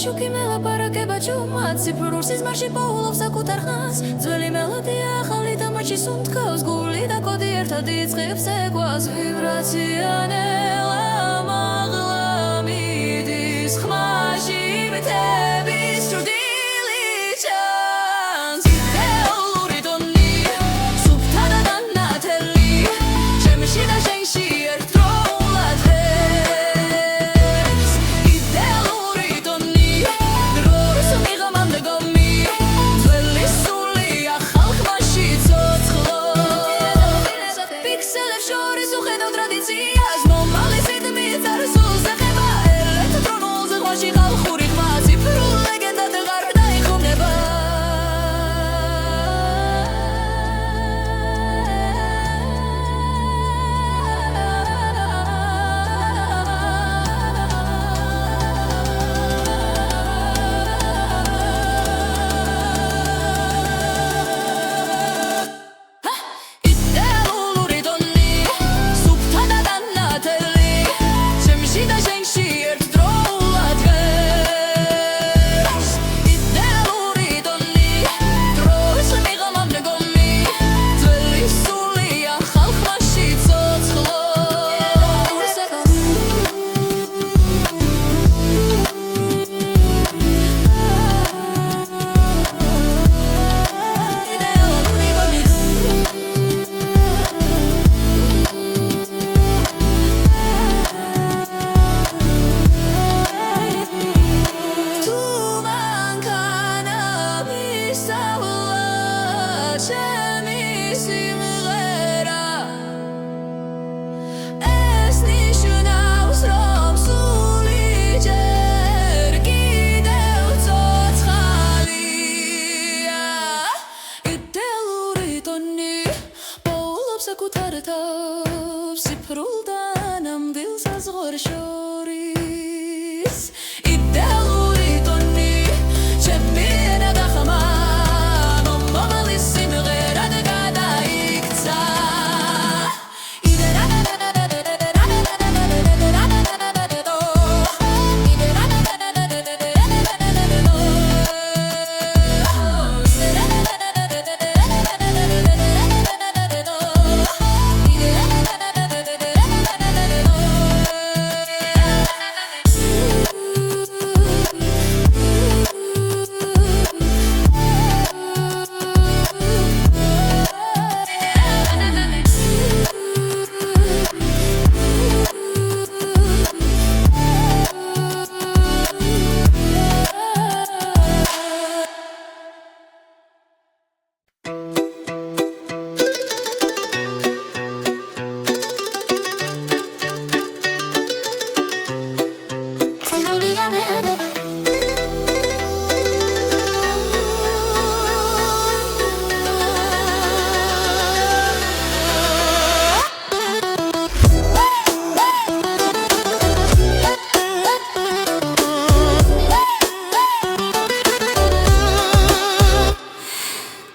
შუქი მელაპარაკება ჭუმად ციფრულ სიზმარში პოულობს საკუთარ ხანს ძველი მელოდია ახალი თამაში სუნთქავს გული და კოდი ერთად იწყებს ეკვას ვიბრაცია ნელა მაღლა მიდის ხმაში მითების ჭრდილი ჩანს იდეალური ტონი სუფთა და დანათელი ჩემში და შენში ერთდროულად ღერს იდეალური ტონი დროის მიღამამდე გომი ძველი სული ახალ ხმაში ცოცხლო პიქსელებს შორის უხედავ ტრადიციას მომალის რიტმი წარსულს ეხება ელექტრონულზე ხმაში ხალხური ხმა ციფრულ ლეგენდად ვეღარ დაიხოვნება იდეალური ტონი სუფთა და დანათელი ჩემში და შენში ერთდროულად ღერს იდეალური ტონი დროის მიღამამდე გომი ძველი სული ახალ ხმაში ცოცხლო თუ მანქანა მისავლა ჩემი სიმღერა ეს ნიშნავს რომ სული ჯერ კიდევ ცოცხალია იდეალური ტონი პოულობს საკუთარ თავს ციფრულ და ნამდვილ საზღვარს შორის იდეალური ტონი ჩემი ენა და ხმა მომალის სიმღერად გადაიქცა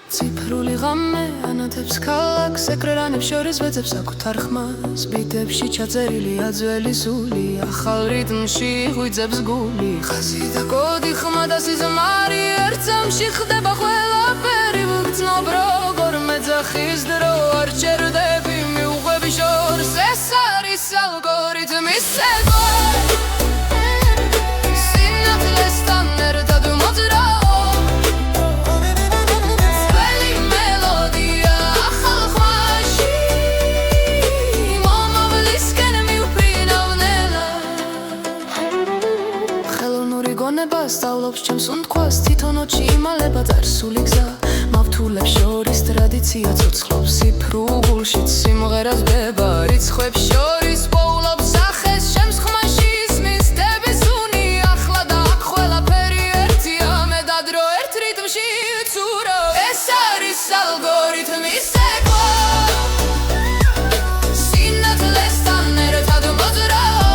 ციფრული ღამე ანათებს ქალაქს ეკრანებს შორის ვეძებს საკუთარ ხმას ბიტებში ჩაწერილია ძველი სული ახალ რიტმში ღვიძებს გული ხაზი და კოდი ხმა და სიზმარი ერთ წამში ხდება ყველაფერი ვგრძნობ როგორ მეძახის დრო არ ჩერდები მიუღები შორს ეს არის ალგორითმის ცეკვა სინათლესთან ერთად მოძრაო სწავლობს ჩემს უნთქვას თვითონ ოჩი იმალება წარსული გზა მავთულებს შორის ტრადიცია ცოცხლობს ციფრულ გულშიც სიმღერას დება რიცხვებს შორის პოულობს სახეს ჩემს ხმაში ისმის დების უნი ახლა და აქ ყველაფერი ერთია მე და დრო ერთ რიტმში ცურო ეს არის ალგორითმის ცეკვა სინათლესთან ერთად მოძრაო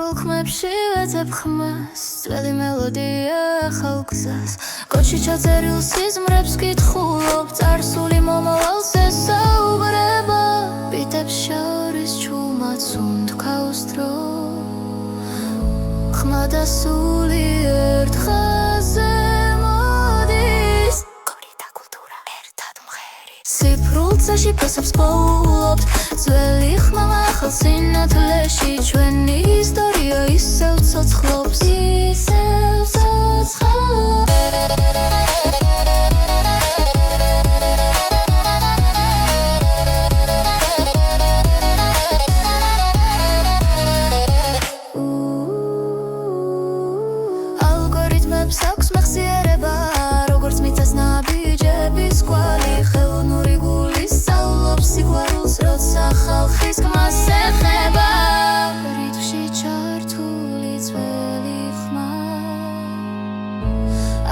ციფრულ ხმებში ვეძებ ხმას ძველი მელოდია ახალ გზას კოჩი ჩაწერილ სიზმრებს კითხულობ წარსული მომავალს ესაუბრება ბიტებს შორის ჩუმად სუნთქავს დრო ხმა და სული ერთ ხაზზე მოდის კორი და კულტურა ერთად მღერის ციფრულ წაში ფესობს პოულობთ ძველი ხმა ახალ სინათლეში ჩვენი ისტორია ისევ ცოცხლობს ისევ ცოცხლობს ალგორითმებს აქვს მეხსიერება როგორც მიწას ნაბიჯების კვალი ხელოვნური გული სწავლობს სიყვარულს როცა ხალხის გმას ეხება რითმში ჩართული ძველი ხმა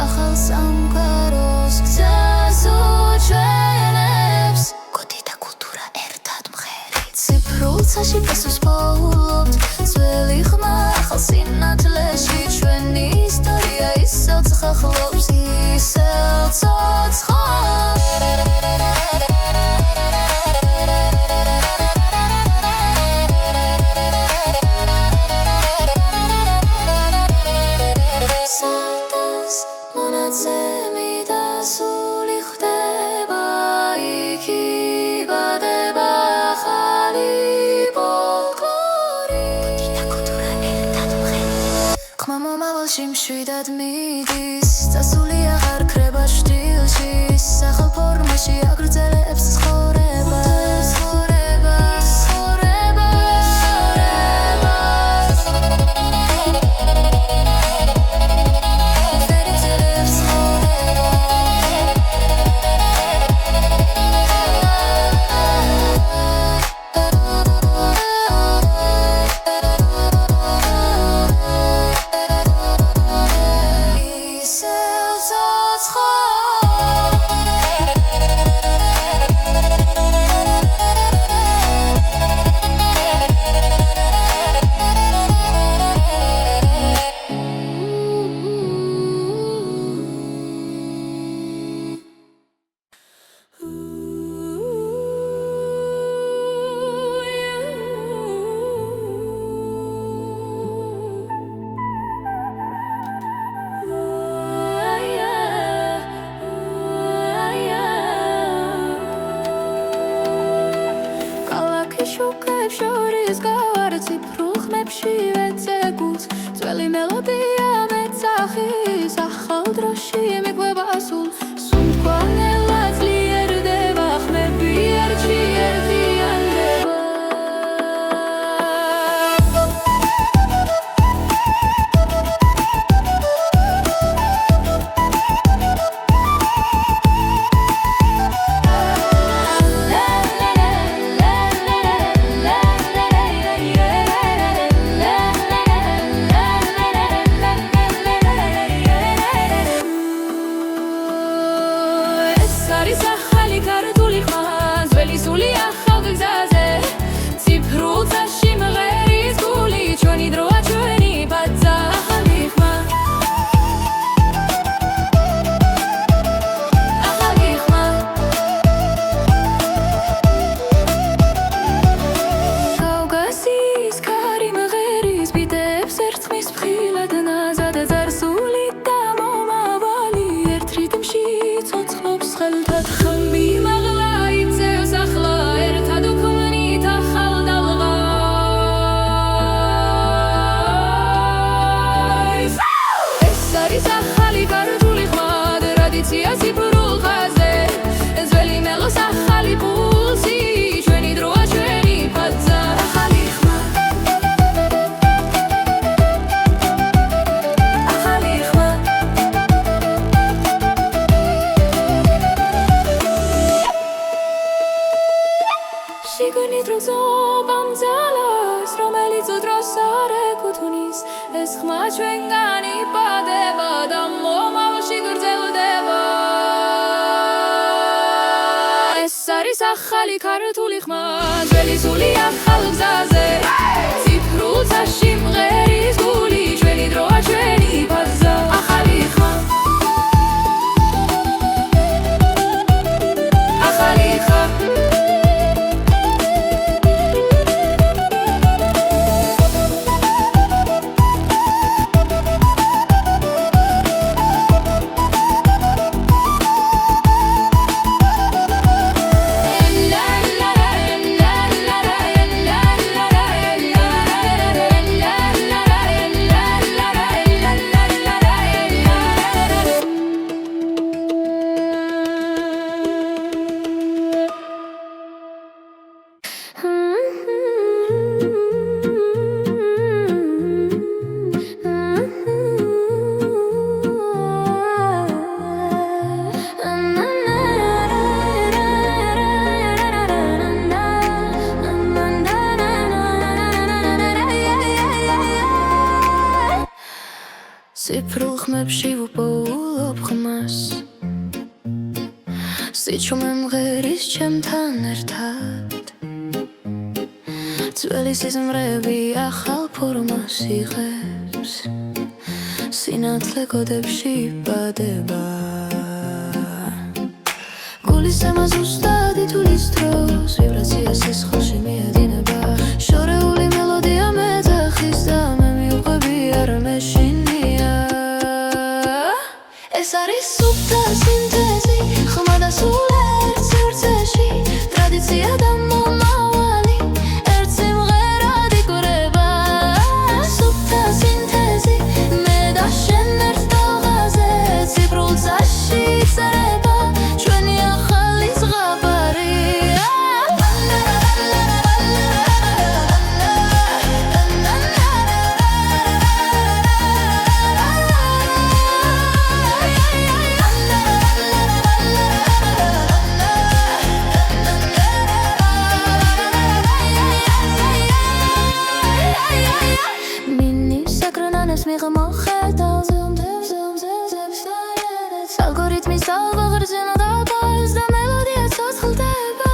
ახალ სამყაროს გზას უჩვენებს კოდი და კულტურა ერთად მღერით ციფრულ წაში ფესვს პოულობთ ძველი ხმა ახალ სინათლეში ჩვენი ისტორია ისევ ცოცხლობს ისევ ცოცხლობს სარდას მონაცემი და სული ხდება იქ იბადება ახალი ფოლკლორი და კულტურა ერთად მღერით ხმა მომავალში მშვიდად მიდის წასული აღარ ქრება შტილში სახალ ფორმაში აგრძელებს ცხოვრება შუქებს შორის გავარ ციფრულ ხმებში ვეცეგულს ძველი მელოდია მეცახის ახალ დროში მიყვება სულ სუნთქვალნელად ძლიერდება ხმები ერთში ერთიანდება ეს ხმა ჩვენგან იბადება და მომავალში გრძელდება ეს არის ახალი ქართული ხმა ძველი სული ახალ გზაზე ციფრულ წაში მღერი ციფრულ ხმებში ვუპოულობ ხმას სიჩუმე მღერის ჩემთან ერთად ძველი სიზმრები ახალ ფორმას იღებს სინათლე კოდებში იბადება გულის ემა ზუსტად ითulis დროს ვიბრაცია სისხლში მიედინება შორეული მელოდია მეძახის და მე მივყვები არ მეშინია ეს არის სუფთა სინთეზი ხმა და სულ ერთ სივრცეში ტრადიცია და მომავალი ერთ სიმღერად იკვრება სუფთა სინთეზი მე და შენ ერთ ტალღაზე ციფრულ წაში იწერება ჩვენი ახალი ზღაპარი მიღმოხედავ ალგორითმის ალღა ღრზენა დაბას და მელოდია ცოცხლდება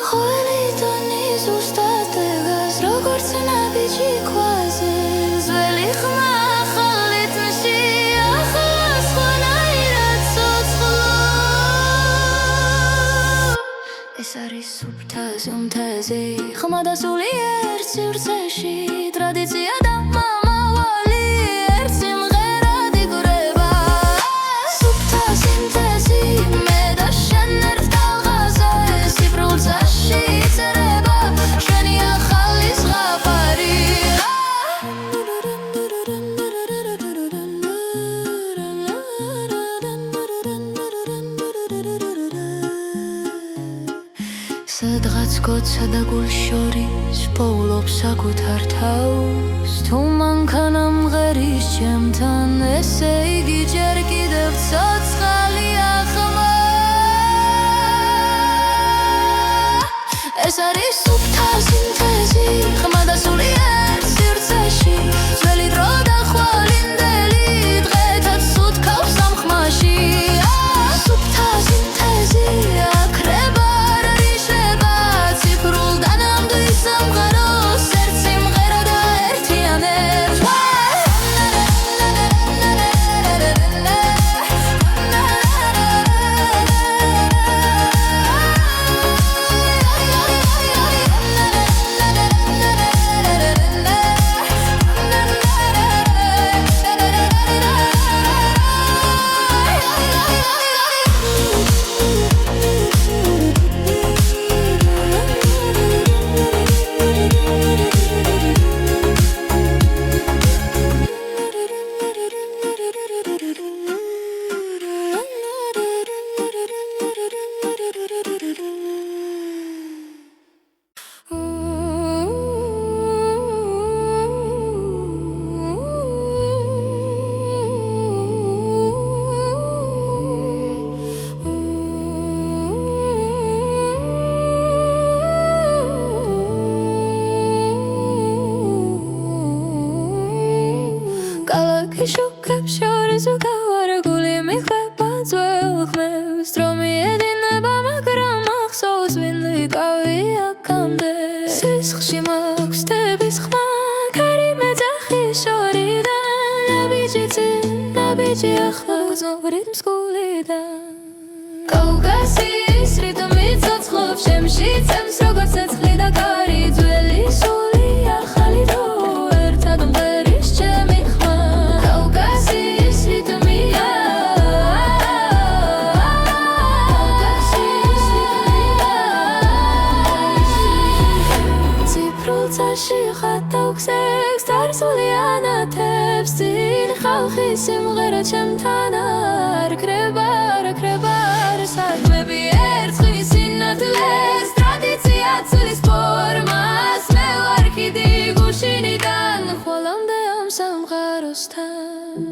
ყოველი ტონი ზუსტად დგას როგორც ნაბიჯი ქვაზე ძველი ხმა ახალ რიტმში ახლა სხვანაირად ცოცხლო ეს არის სუფთა სინთეზი ხმა და სული ერთ სივრცეში ტრადიცია და სადღაც გოცა და გულ შორის პოულობ საკუთარ თავს თუ მანქანა მღერის ჩემთან ესე იგი ჯერ კიდევ ცოცხალია ხმა ეს არის სუფთა სინთეზი ხმა და სული ერთ სივრცეში ძველი დრო და ხვალინდელი დღეთა სუთქავს ამ ხმაში სუფთა სინთეზი აკრება შუქებს შორის უკავარ გული მიხვება ძველ ხმებს დრო მიედინება მაგრამ ახსოვს ვინ ვიყავი აქამდე სისხლში მაქვს თების ხმა ქარი მეძახი შორიდან ნაბიჯი ახლა გრძნობ რიტმს გულიდან კავკასიის რიტმი ცოცხლობს შემში წემს როგორც ცეცხლი და კარი ძველი სული ახალი დრო ერთად მღერის ჩემი ხატავ სული ანათებს წინ ხალხი სიმღერა ჩემთან არ კრება საქმები ერწყვის სინათლეს ტრადიცია ცვლის ფორმას მე ვარ კიდი გუშინიდან ხვალამდე ამ სამყაროსთან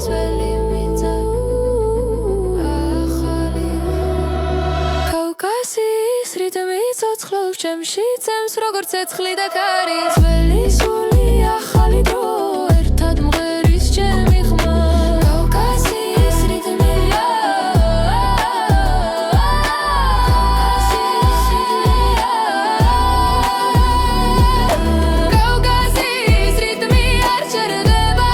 sweat ჩემში წემს როგორც ცეცხლი და ქარი ძველი სული ახალი დრო ერთად მღერის ჩემი ხმა კავკასიის რიტმია კავკასიის რიტმი არ ჩერდება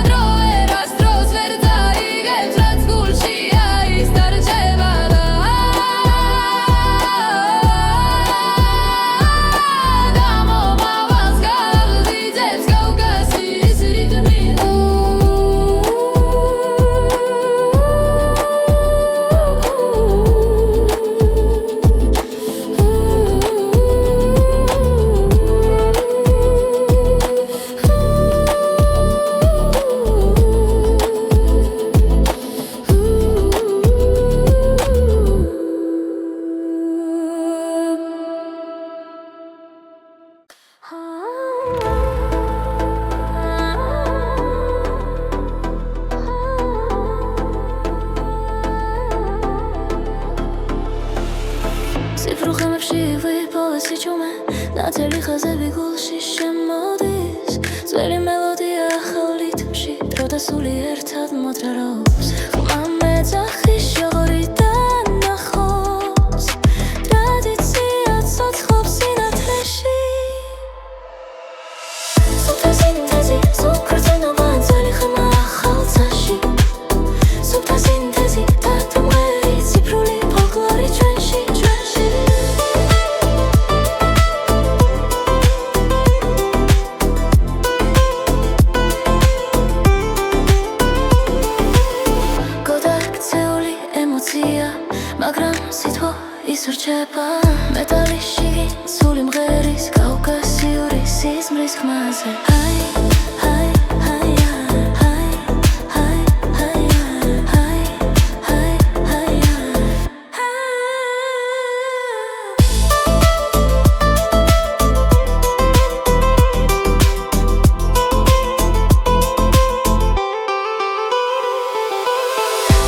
დრო ერას დროს ვერ დაიგებს რაც გულშია ის დარჩება სიფრუხემებში ვიპოვე სიჩუმე ნათელი ხაზები გულში შემოდის ძველი მელოდია ახალ რიტმში დრო და სული ერთად მოძრაობს ხმა მეძახის შოღორიდან ნახოს ტრადიცია ცოცხლობს სინათლეში სუფთა სინთეზი სუკრწნობა ძველი ხმა ახალ ცაში სუფთა სინთეზი დათმღერი ციფრული ფოლკლორი ჩვენში მაგრამ სიტყვა ისურჩება მეტალიში სული მღერის კავკასიური სიზმრის ხმაზე ჰაი ჰაი ჰაი ჰაი ჰაი ჰაი ჰაი ჰაი ჰაი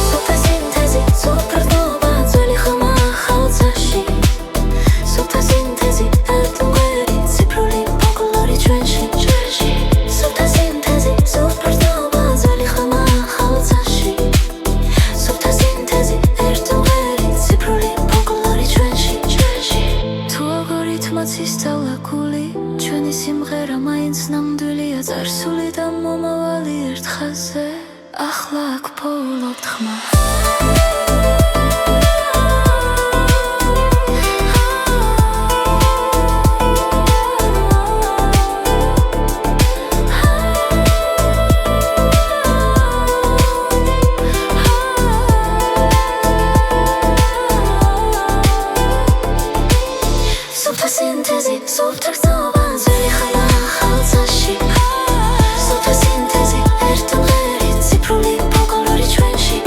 სუფთა სინთეზი სუკრწნობა ჩვენი სიმღერა მაინც ნამდვილია წარსული და მომავალი ერთ ხაზზე ახლა აქ ფოულობთ ხმა სუფთა სინთეზი სუფთა გრძნობა ძველი ხმა ახალ ცაში სუფთა სინთეზი ერთი მღერი ციფრული ფოლკლორი ჩვენში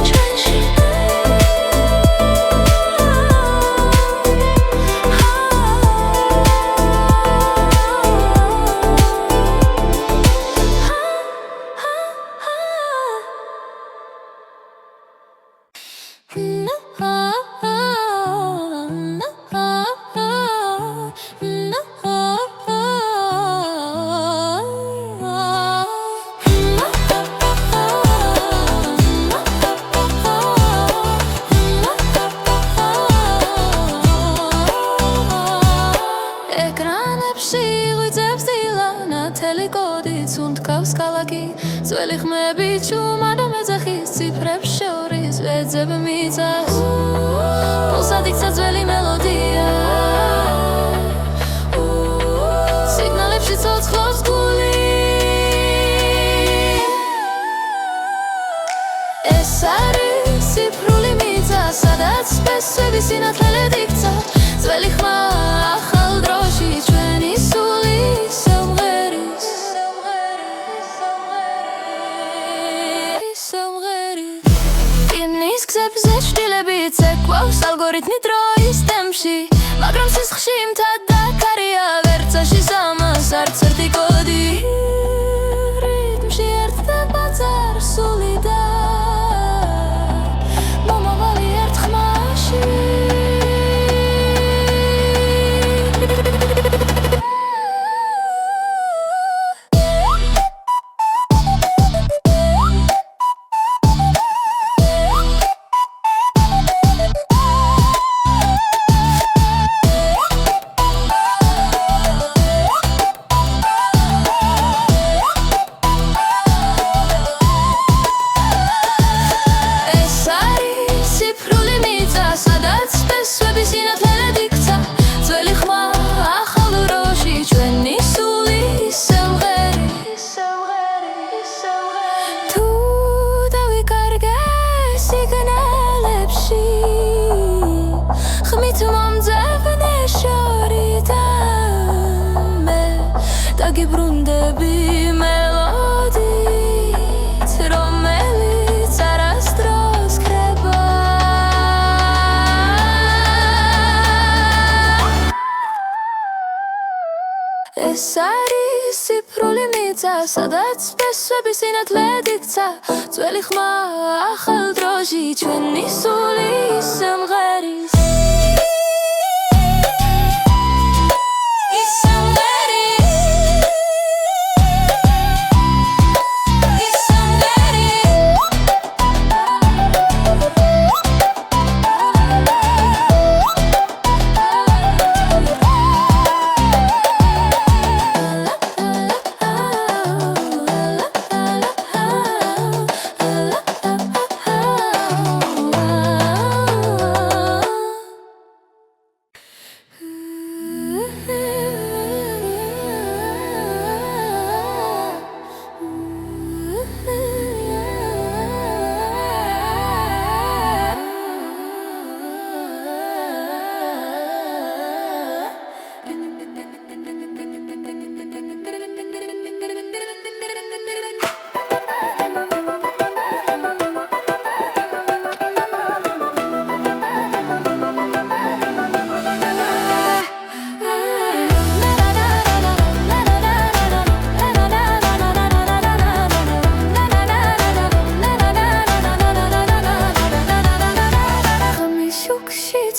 ძველი ხმები ჩუმა და მეძახის ციფრებს შორის ვეძებ მიწას პულსად იქცა ძველი მელოდია სიგნალებში ცოცხლობს გული ეს არის ციფრული მიწა სადაც სპესები სინათლედ იქცა ძველი ხმა ახალ დროში ჩვენი სული სამღერის ინის გზებზე შტილებიც ეკვავს ალგორითმი დროის ტემპში მაგრამ სისხლში მთად დაქარია ვერცაში სამას არც ერთი კოდი რიტმში ერთდება წარსული და მომავალი ერთ ხმაში გიბრუნდები მელოდით, რომელიც არასდროს ქრება. ეს არის ციფრული მიწა, სადაც ფესვების სინათლე იქცა. ძველი ხმა ახალ დროში ჩვენი სული სიმღერის.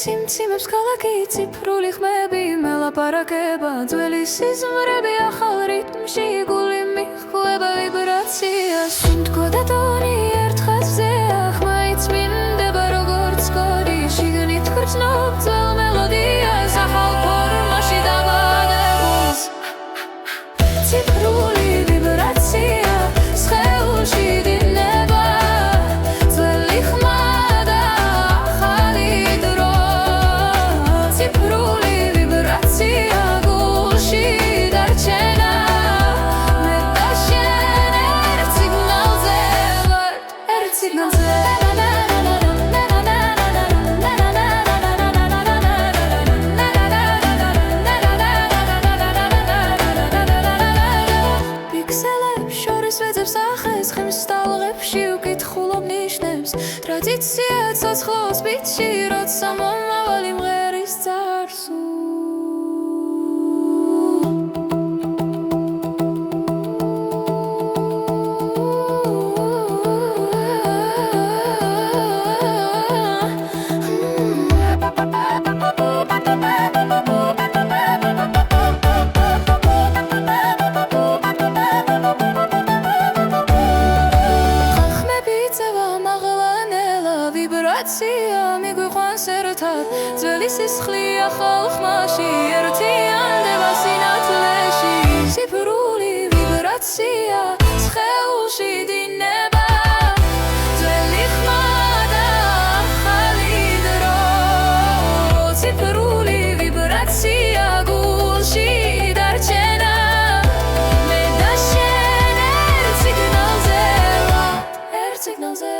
ციმციმებს ქალაქი ციფრული ხმები მელაპარაკება. ძველი სიზმრები ახალ რიტმში გული მიხვდება ვიბრაციას. სუნთქვა და ტონი ერთ ხაზზეა, ხმა იწმინდება როგორც კოდი. შიგნით გრძნობ ძველ მელოდიას, ახალ ფორმაში დაბადებულს. ციფრული ვიბრაცია სხეულში დინება. ძველი ხმა და ახალი დრო. ციფრული ვიბრაცია გულში დარჩენა. მე და შენ ერთ სიგნალზე ვართ, ერთ სიგნალზე. პიქსელებს შორის ვეძებს ახეს, ხმის სტალღებში ვკითხულობ ნიშნებს. ტრადიცია ცოცხლობს ბიტში, როცა მომავალი მღერის წარსულ. მიგვიყვანს ერთად ძველი სისხლი ახალ ხმაში ერთიანდება სინათლეში. ციფრული ვიბრაცია სხეულში დინება. ძველი ხმა და ახალი დრო. ციფრული ვიბრაცია გულში დარჩენა. მე და შენ ერთ სიგნალზე ვართ, ერთ სიგნალზე.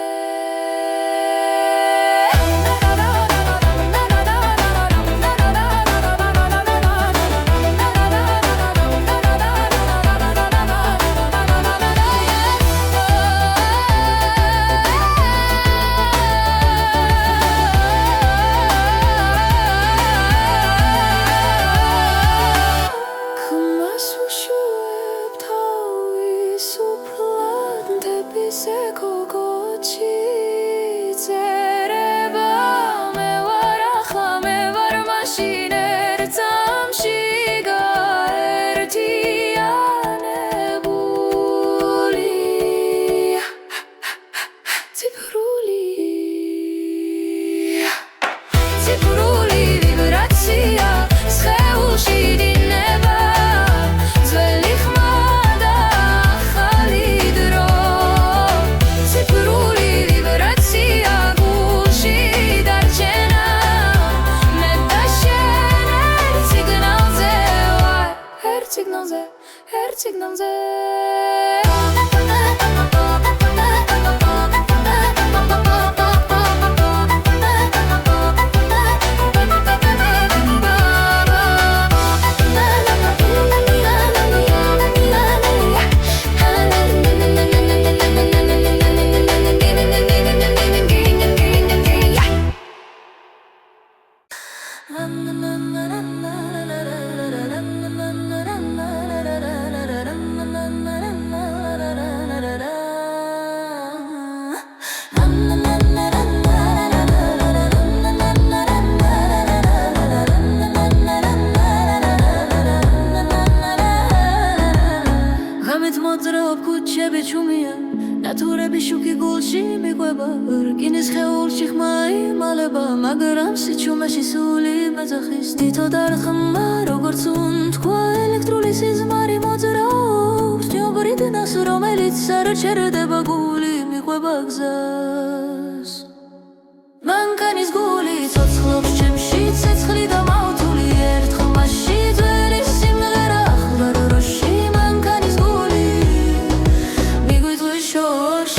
მოძრაობ ქუჩები ჩუმია ნათურები შუქი გულში მიყვება რკინის ხეულში ხმა იმალება მაგრამ სიჩუმეში სული მეძახის თითო დარხმა როგორც უნთქვა ელექტრული სიზმარი მოძრაობს ჭიუბრიდნას რომელიც არ ჩერდება გული მიყვება გზას მანქანის გული ცოცხლობს ჩემში ცეცხლი და მავთული ერთ ხმაში ძველი სიმღერა ახლა როში მანქანის გული მიგვიწვის შორს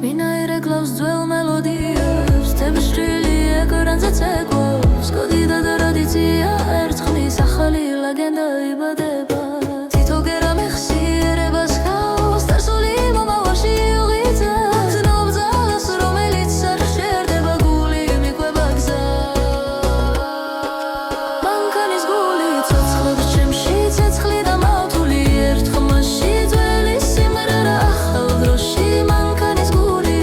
ვინაირე კლავს ძველ მელოდიებს თებსჭრილი ეკრანზე ცეკვავს კოდი და ტრადიცია ერთხმის ახალი ლეგენდა იბადება თითო გერა მეხსიერებას ხავს დასული მომავალში უღიძებს ნობძალას რომელიც არ შერდება გული მიყვება გზას მანქანის გული ცოცხლობს ჩემში ცეცხლი და მავთული ერთ ხმაში ძველი სიმღერა ახალ დროში მანქანის გული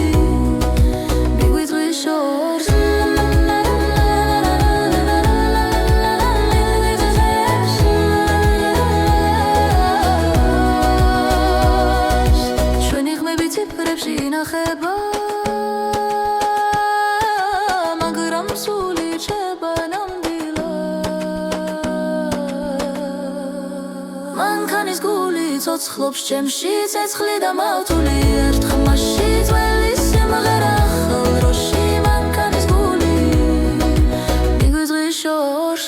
მიგვიწვის შორს ციფრებში ინახება მაგრამ სული რჩება ნამდვილად მანქანის გული ცოცხლობს ჩემში ცეცხლი და მავთული ერთ ხმაში ძველი სიმღერა ახალ დროში მანქანის გული მიგვიწვის შორს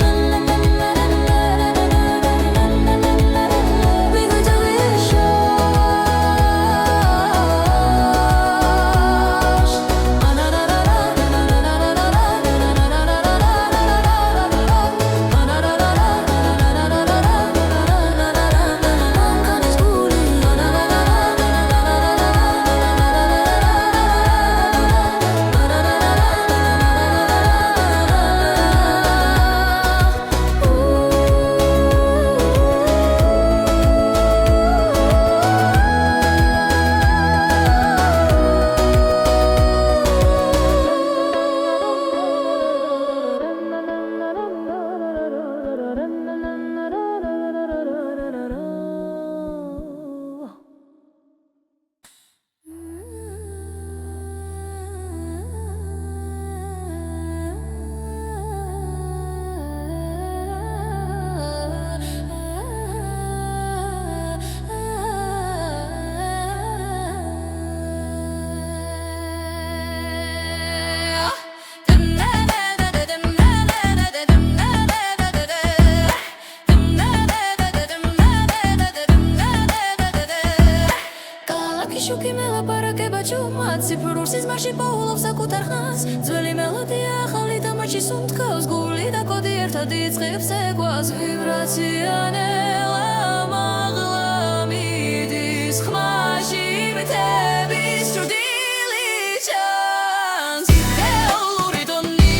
შუქი მელაპარაკება ჭუმად ციფრულ სიზმარში პოულობს საკუთარ ხანს ძველი მელოდია ახალი თამაში სუნთქავს გული და კოდი ერთად იწყებს ცეკვას ვიბრაცია ნელა მაღლა მიდის ხმაში მითების ჭრდილი ჩანს იდეალური ტონი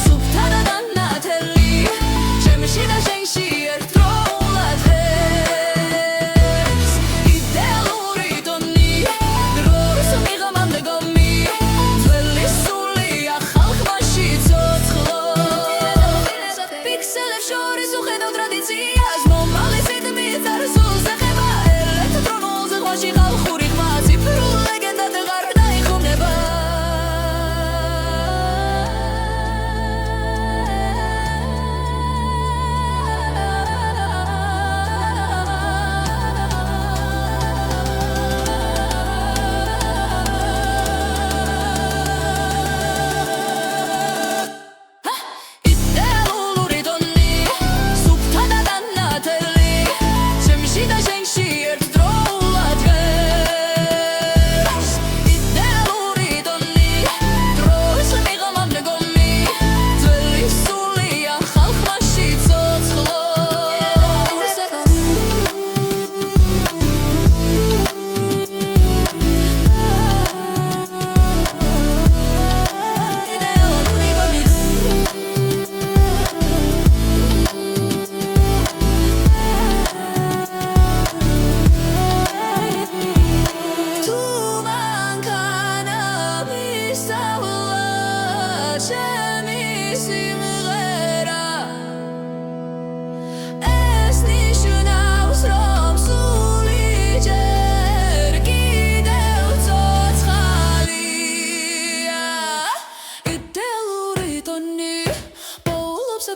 სუფთა და დანათელი ჩემში და შენში ერთდროულად ჰებს იდეალური ტონი დროს მიღამამდე გომი ძველი სული ახალ ხმაში ცოცხლობს პიქსელებს შორის უხედავ ტრადიციას მომალის რიტმი წარსულს ეხება ელექტრონულ ზღვაში ხალხური ხმა ციფრულ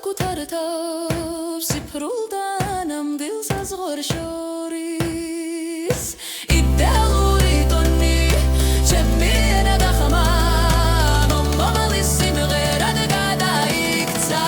საკუთარ თავს სიფრულთან ამ დილს საზღვარ შორის იდეალური ტონი ჩემი ენა გახმა მომავლის სიმღერად გადაიქცა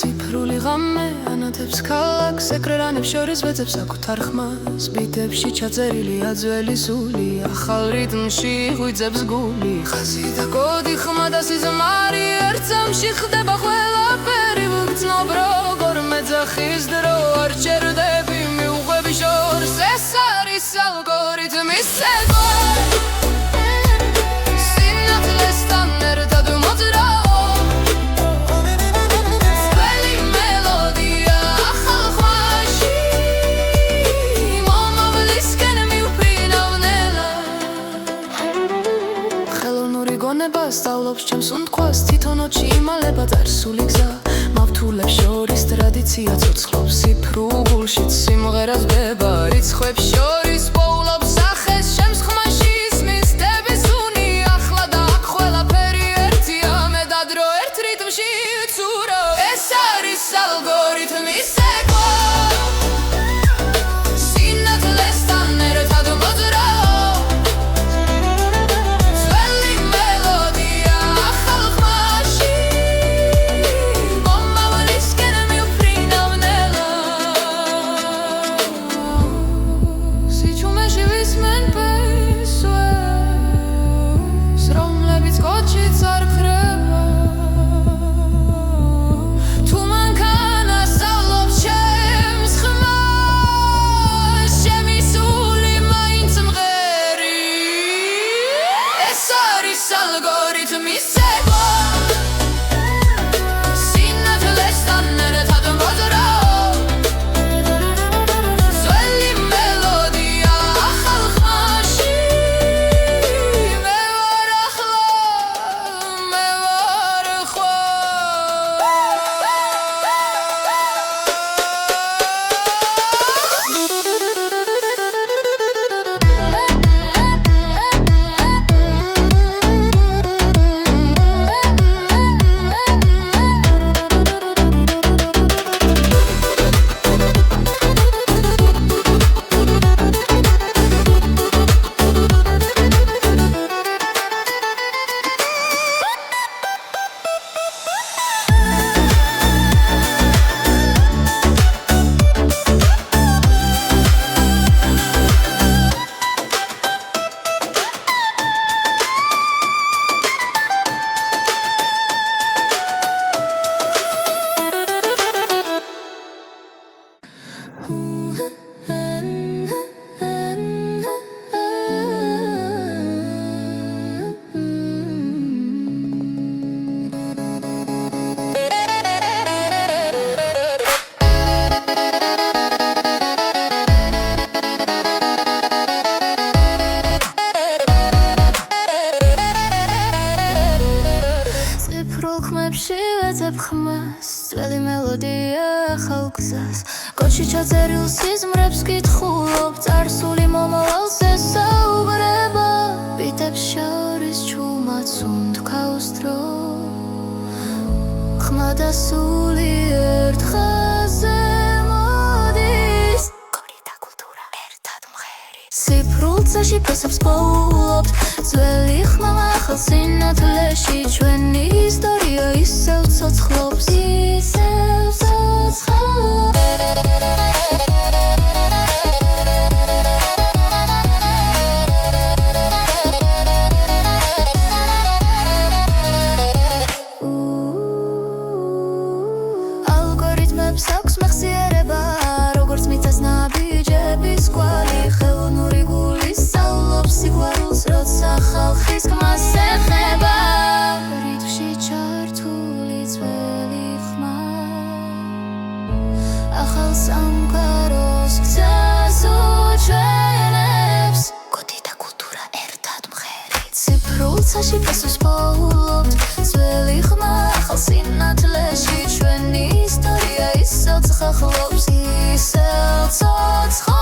ციფრული ღამე ანათებს ქალაქს ეკრანებს შორის ვეძებს საკუთარ ხმას ბიტებში ჩაწერილია ძველი სული ახალ რიტმში ღვიძებს გული ხაზი და კოდი ხმა და სიზმარი ერთ წამში ხდება ყველაფერი ვგრძნობ როგორ მეძახის დრო არ ჩერდები მიუღები შორს ეს არის ალგორითმის ცეკვა სინათლესთან ერთად მოძრაო სწავლობს ჩემს უნდყვას თვითონოჩი იმალება წარსული გზა მავთულებს შორის ტრადიცია ცოცხლობს სიფრუგულში სიმღერას დება რიცხვებს შორის პოულობს სახეს ჩემს ხმაში ისმის დების უნი ახლა და აქ ყველაფერი ერთია მე და დრო ერთ რიტმში ცურო ეს არის ალგორითმის ცეკვა სინათლესთან ერთად მოძრაო αλγόριθμის ცეკვა სინათლესთან ერთად მოძრაო ძველი მელოდია ახალ ხმაში მე ვარ ახლა მე ვარ ხვა ვეძებ ხმას ძველი მელოდია ახალ გზას კოჩი ჩაწერილ სიზმრებს კითხულობ წარსული მომავალს ესაუბრება ბიტებს შორის ჩუმად უნდქავს დრო ხმა და სული ერთ ხაზზე მოდის ციფრულცაში ფასებს პოულობთ ძველი ხმამა ახალ სინათლეში ჩვენი ისტორია ისევ ცოცხლობს ალგორითმებს აქვს მეხსიერება როგორც მიწას ნაბიჯების კვალი ხელოვნური გული სწავლობს სიყვარულს როცა ხალხის ხმას ეხება რითმში ჩართული ძველი ხმა ახალ სამყაროს გზას უჩვენებს კოდი და კულტურა ერთად მღერი ციფრულცაში ფასებს პოულობთ ძველი ხმა ახალ სინათლეში ჩვენი ისტორია ისევ ცოცხლობს ისევ ცოცხლობს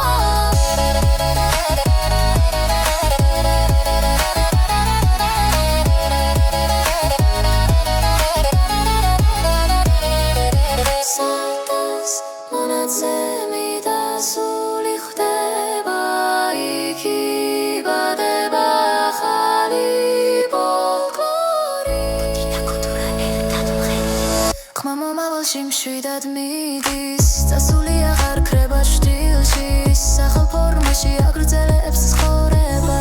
სარდას მონაცემი და სული ხდება იქ იბადება ახალი ფოლკლორი ხმა მომავალში მშვიდად მიდის წასული აღარ ქრება შტილში სახალ ფორმაში აგრძელებს ცხოვრება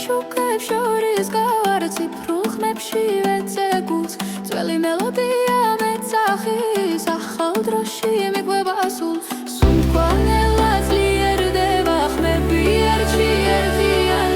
შუქებს შორის გავარ ციფრულ ხმებში ვეცეგულს ძველი მელოდია მეცახის ახალ დროში მიყვება სულს სულთქვალელა ძლიერდება ხმები ერთში ერთიანდება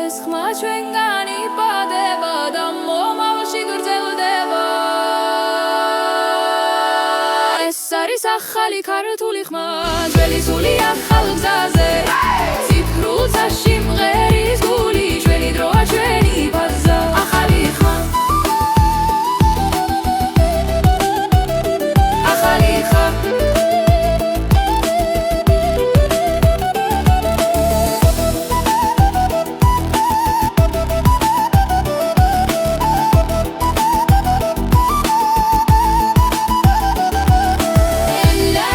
ეს ხმა ჩვენგან იბადება და მომავალში გრძელდება ეს არის ახალი ქართული ხმა ძველი სული ახალ გზაზე ციფრულცაში მღერის გული ჩვენი დროა ჩვენი ბაზა ახალი ხმა ახალი ხმა La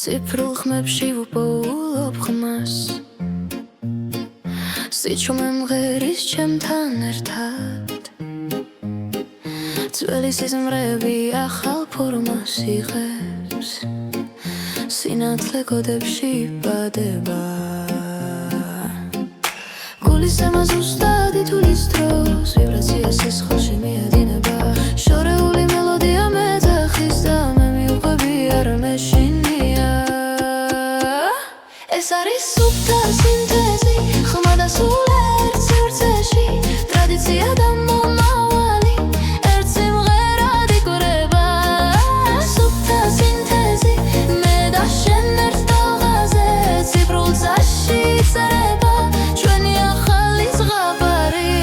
ციფრულ ხმებში ვუპოულობ ხმას სიჩუმე მღერის ჩემთან ერთად ძველი სიზმრები ახალ ფორმას იღებს სინათლე კოდებში იბადება გულის ზემა ზუსტად ითulis დროს ვიბრაცია სისხლში მიედინება შორეული მელოდია მეძახის და მე მივყვები არ მეშინია ეს არის სუფთა სინთეზი ხმა და სულ ერთ სივრცეში ტრადიცია და მომავალი ერთ სიმღერად იკვრება სუფთა სინთეზი მე და შენ ერთ ტალღაზე ციფრულ წაში იწერება ჩვენი ახალი ზღაპარი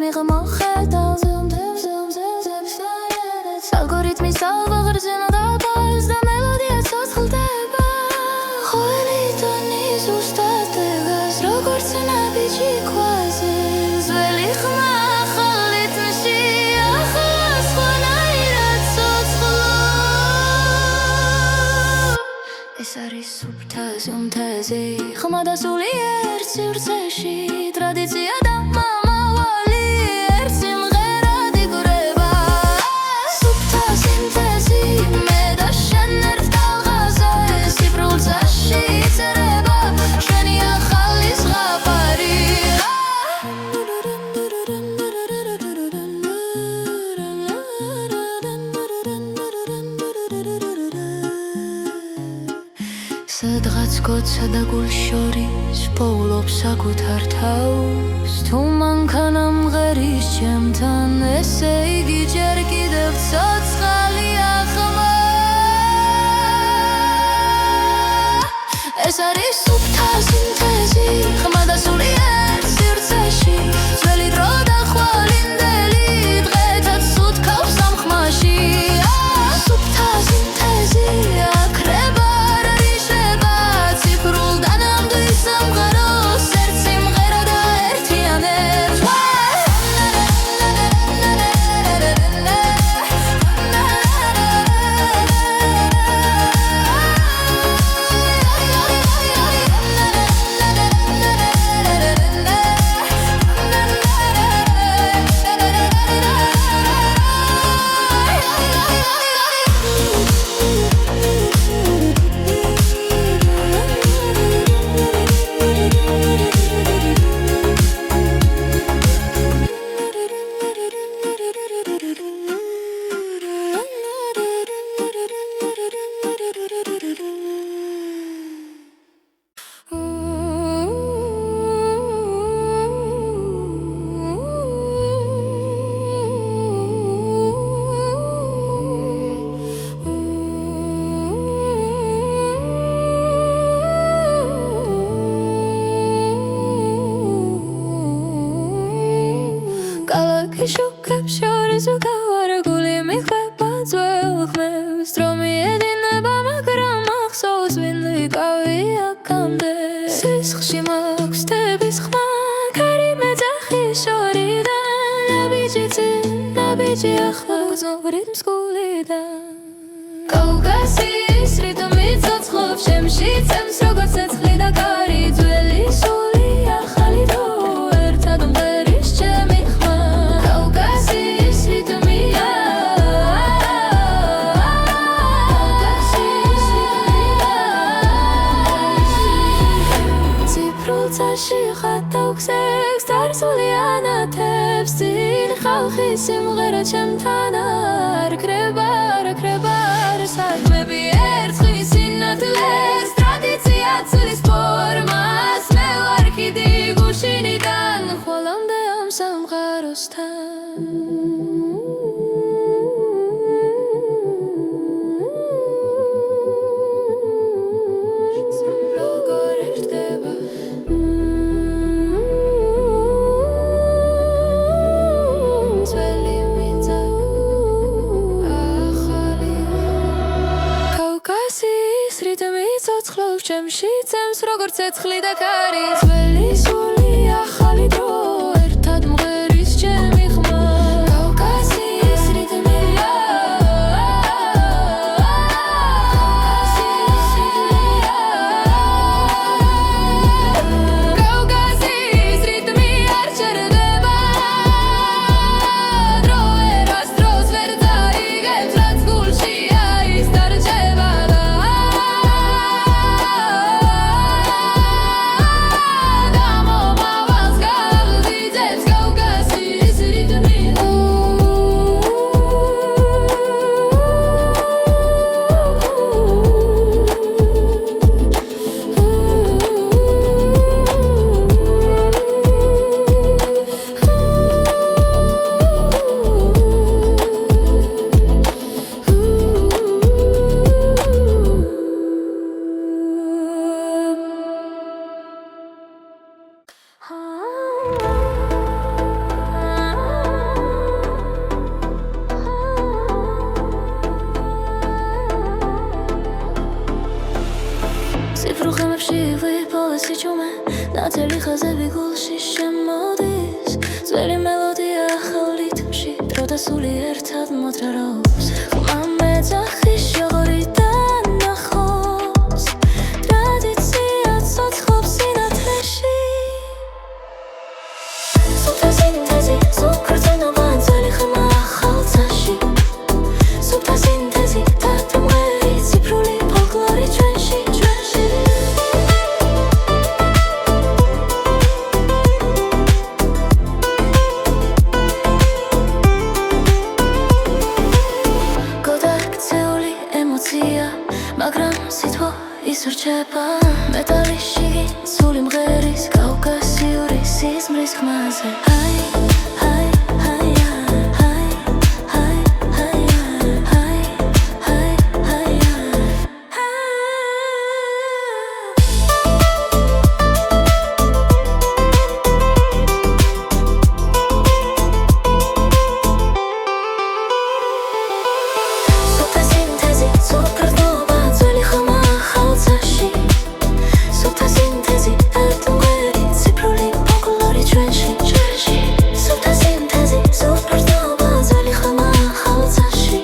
მიღმოხედავ ალგორითმის ალღაღრძენა დაბას და მელოდია ცოცხლდება ყოველი ტონი ზუსტად დგას როგორც ნაბიჯი ქვაზე ძველი ხმა ახალ რიტმში ახლა სხვანაირად ცოცხლო ეს არის სუფთა სინთეზი ხმა და სული ერთ სივრცეში ტრადიცია და სადღაც გოცა და გულ შორის პოულობ საკუთარ თავს თუ მანქანა მღერის ჩემთან ესე იგი ჯერ კიდევ ცოცხალია ხმა ეს არის სუფთა სინთეზი ხმა და სული ერთ სივრცეში ძველი დრო და ხვალინდელი დღეთა სუთქავს ამ ხმაში სუფთა სინთეზი აკრება შუქებს შორის უკავარ გული მიხვება ძველ ხმებს დრო მიედინება მაგრამ ახსოვს ვინ ვიყავი აქამდე სისხლში მაქვს თების ხმა ქარი მეძახის შორიდან ნაბიჯი ახლა გრძნობ რიტმს გულიდან კავკასიის რიტმი ცოცხლობს ჩემში წემს როგორც ცეცხლი და კარი ძველი სული ახალი დრო ერთად მღერის ჩემი ხატავ სტარსული ანათებს წინ ხალხი სიმღერა ჩემთან არ კრება საქმები ერთხის სინათლეს ტრადიცია ცვლის ფორმას მე ვარ კიდი გუშინიდან ხოლამდე ამ სამყაროსთან sweat ჩემში წემს როგორც ცეცხლი და ქარი ძველი სული ახალი დრო ერთად მღერის ჩემი ხმა კავკასიის რიტმია კავკასიის რიტმი არ ჩერდება დრო ერას დროს ვერ დაიგებს რაც გულშია ის დარჩება სიფრუხემებში ვიპოვე სიჩუმე ნათელი ხაზები გულში შემოდის ძველი მელოდია ახალ რიტმში დრო და სული ერთად მოძრაობს ხმა მეძახის შოღორიდან ნახოს ტრადიცია ცოცხლობს სინათლეში სუფთა სინთეზი სუკრწენობა ძველი ხმა ახალ ცაში სუფთა სინთეზი თათრ მღერი ციფრული ფოლკლორი ჩვენში მაგრამ სიტყვა ისურჩება მეტალის შიგი სული მღერის კავკასიური სიზმრის ხმაზე ჰაი ჰაი ჰაი ჰაი ჰაი ჰაი ჰაი ჰაი ჰაი სუფთა სინთეზი სუკრწენობა სუფთა სინთეზი ერთად მღერი ციფრული ფოლკლორი ჩვენში სუფთა სინთეზი სუკრწენობა ძველი ხმა ახალ ცაში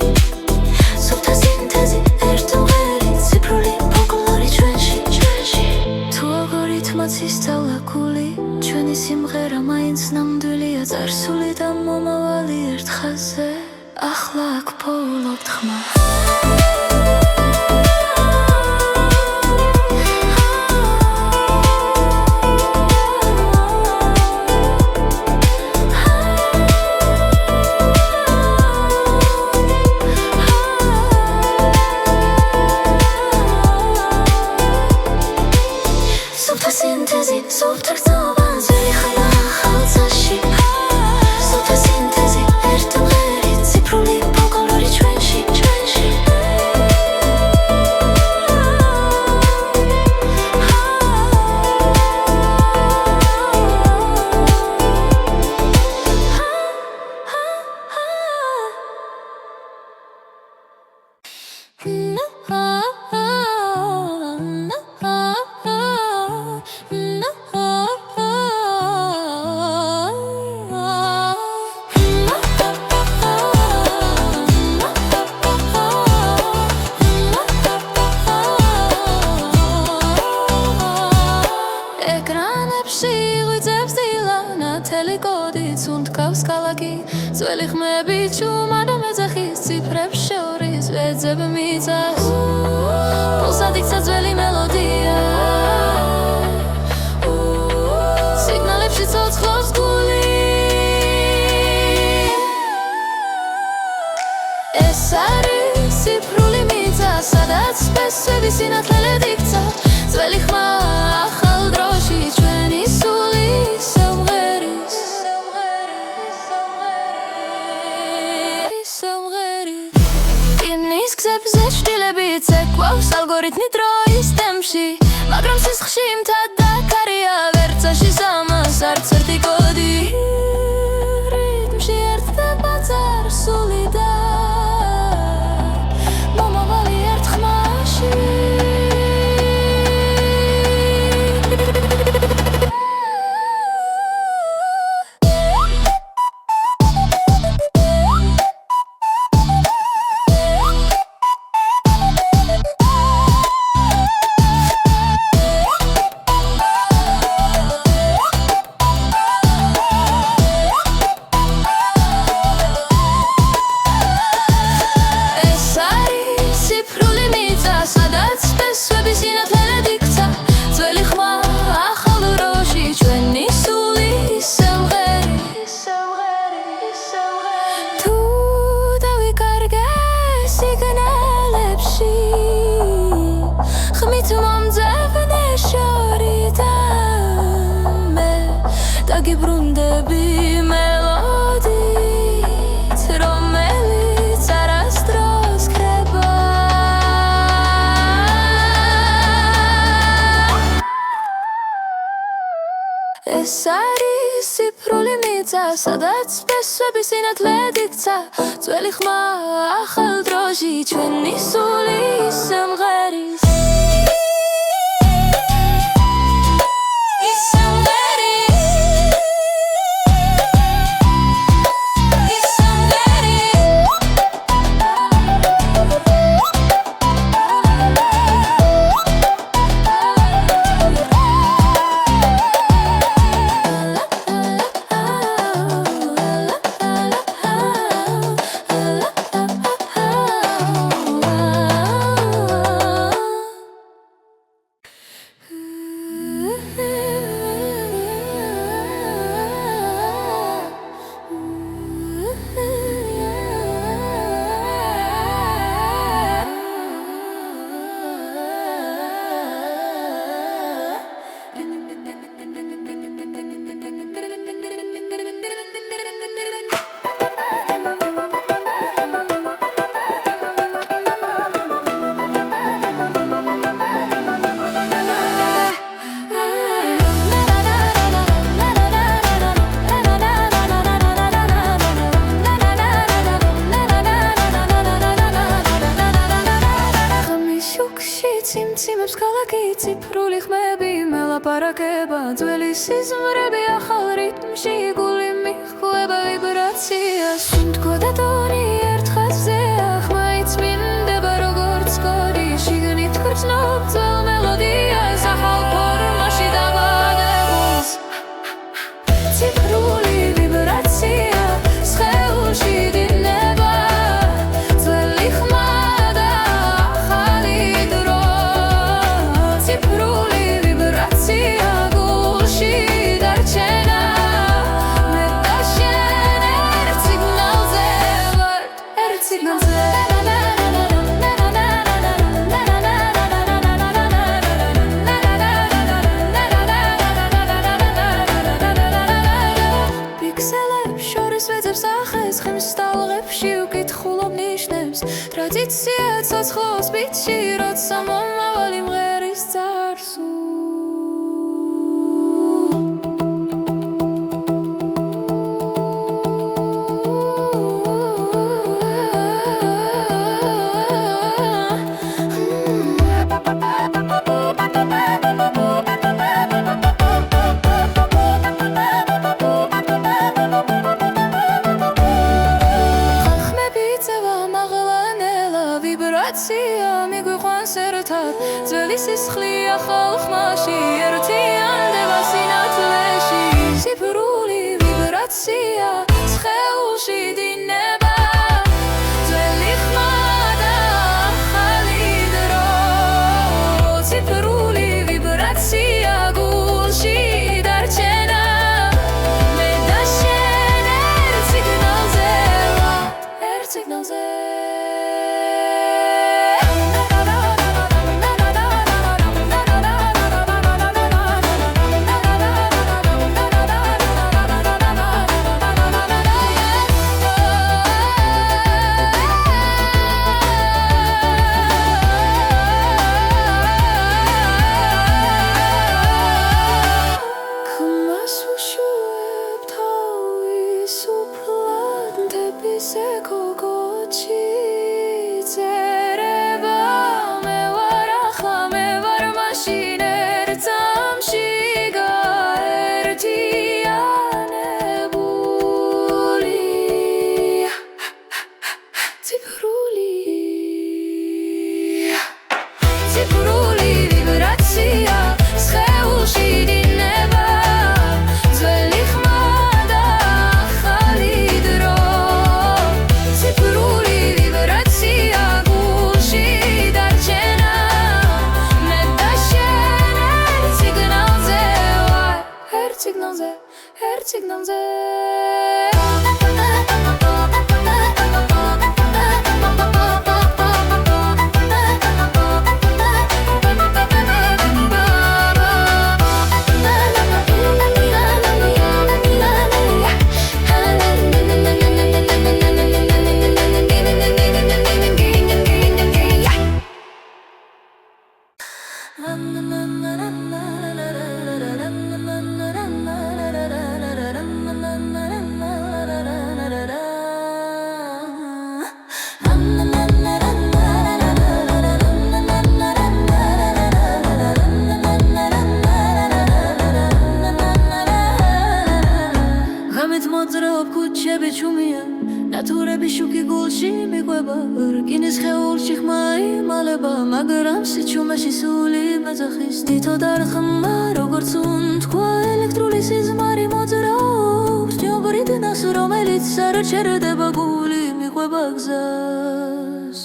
სუფთა სინთეზი ერთად მღერი ციფრული ფოლკლორი ჩვენში თუ ალგორითმაც ისწავლა გული ჩვენი სიმღერა მაინც ნამდვილია წარსული და მომავალი ერთ ხაზზე ახლა აქ პოულობთ ხმა სუფთა სინთეზი სუფთა გრძნობა ძველი ხმა ახალ ცაში სუფთა სინთეზი ერთად მღერი ციფრული ფოლკლორი ჩვენში ძველი ხმები ჩუმა და მეძახის ციფრებს შორის ვეძებ მიწას პულსად იქცა ძველი მელოდია სიგნალებში ცოცხლობს გული ეს არის ციფრული მიწა სადაც სპესები სინათლედ იქცა ძველი ხმა ახალ დროში ჩვენი სული სამღერის ინის გზებზე შტილებით ეკვლავს ალგორითმი დროის ტემპში მაგრამ სისხლში მთად დაქარია ვერცაში სამას არც ერთი კოდი რიტმში ერთდება წარსული და მომავალი ერთ ხმაში სადაც ფესვების სინათლე იქცა ძველი ხმა ახალ დროში ჩვენი სული სიმღერის ციმციმებს ქალაქი ციფრული ხმები მელაპარაკება ძველი სიზმრები ახალ რიტმში გული მიხვდება ვიბრაციას თქო და ტონი ერთ ხაზზეა ხმა იწმინდება როგორც კოდი შიგნით გრძნობ ძველ მელოდიას ახალ ფორმაში დაბადებულს ციფრული ვიბრაცია სხეულში დინება ძველი ხმა ტრადიცია ცოცხლობს ბიჭი როცა მომავალი მღერის წარსულ მიგვიყვანს ერთად ძველი სისხლი ახალ ხმაში ერთიანდება სინათლეში ციფრული ვიბრაცია სხეულში დინება ძველი ხმა და ახალი დრო ციფრული ვიბრაცია გულში დარჩენა მე და შენ ერთ სიგნალზე Cifruli ჩუმია ნათურები შუქი გულში მიყვება რკინის ხეულში ხმა იმალება მაგრამ სიჩუმეში სული მეძახის თითო დარხმა როგორც უნთქვა ელექტრული სიზმარი მოძრაობს ჯობრიდნას რომელიც არ ჩერდება გული მიყვება გზას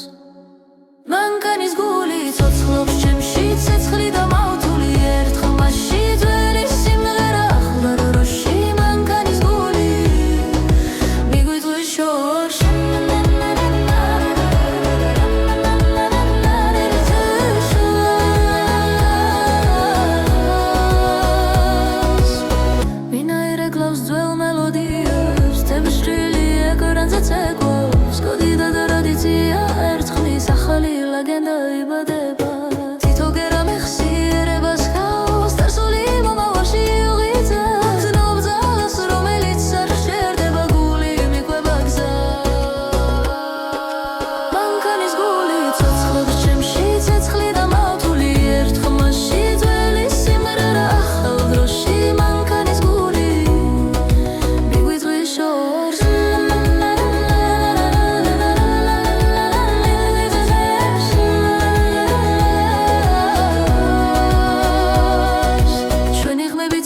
მანქანის გული ცოცხლობს ჩემში ცეცხლი და მავთული ერთხელ მასში ძველი სიმღერა ახლა როში მანქანის გული მიგვიწვის შორს ვინაირე კლავს ძველ მელოდიას თებსჭრილი ეკრანზე ცეკვავს კოდი და ტრადიცია ერთხმის ახალი ლეგენდა იბადება თითო გერა მეხსიერებას ჰყავს დარსული მომავალში უღიძებს ნობს ძალას რომელიც არ შერდება გული მიყვება გზას მანქანის გული ცოცხლობს ჩემში ცეცხლი და მავთული ერთხელ მასში ძველი სიმღერა ახალ დროში მანქანის გული მიგვიწვის შორს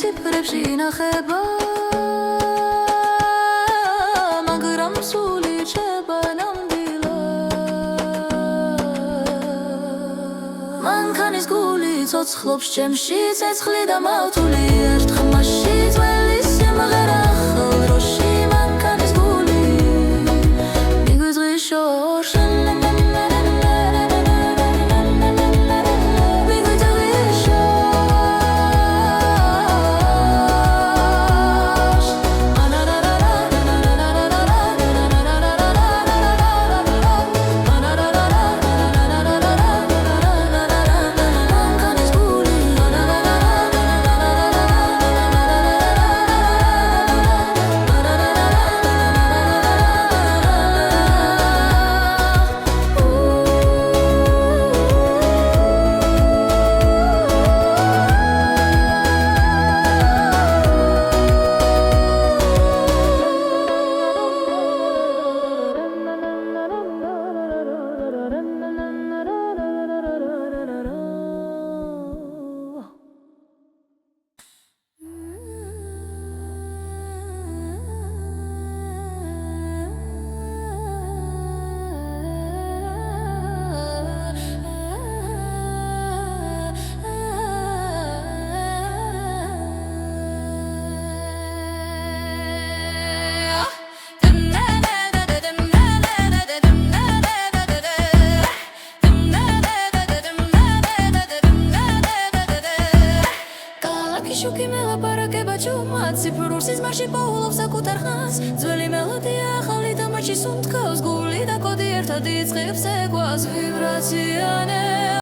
ციფრებში ინახება მაგრამ სული რჩება ნამდვილად მანქანის გული ცოცხლობს ჩემში ცეცხლი და მავთული ერთხელ მასში ძველი სიმღერა ახალ დროში მანქანის გული მიგვიწვის შორს შუქი მელაპარაკება ჩუმად ციფრულ სიზმარში პოულობს საკუთარ ხანს ძველი მელოდია ახალი და მათში სუნთქავს გული და კოდი ერთად იწყებს ეკვას ვიბრაციანე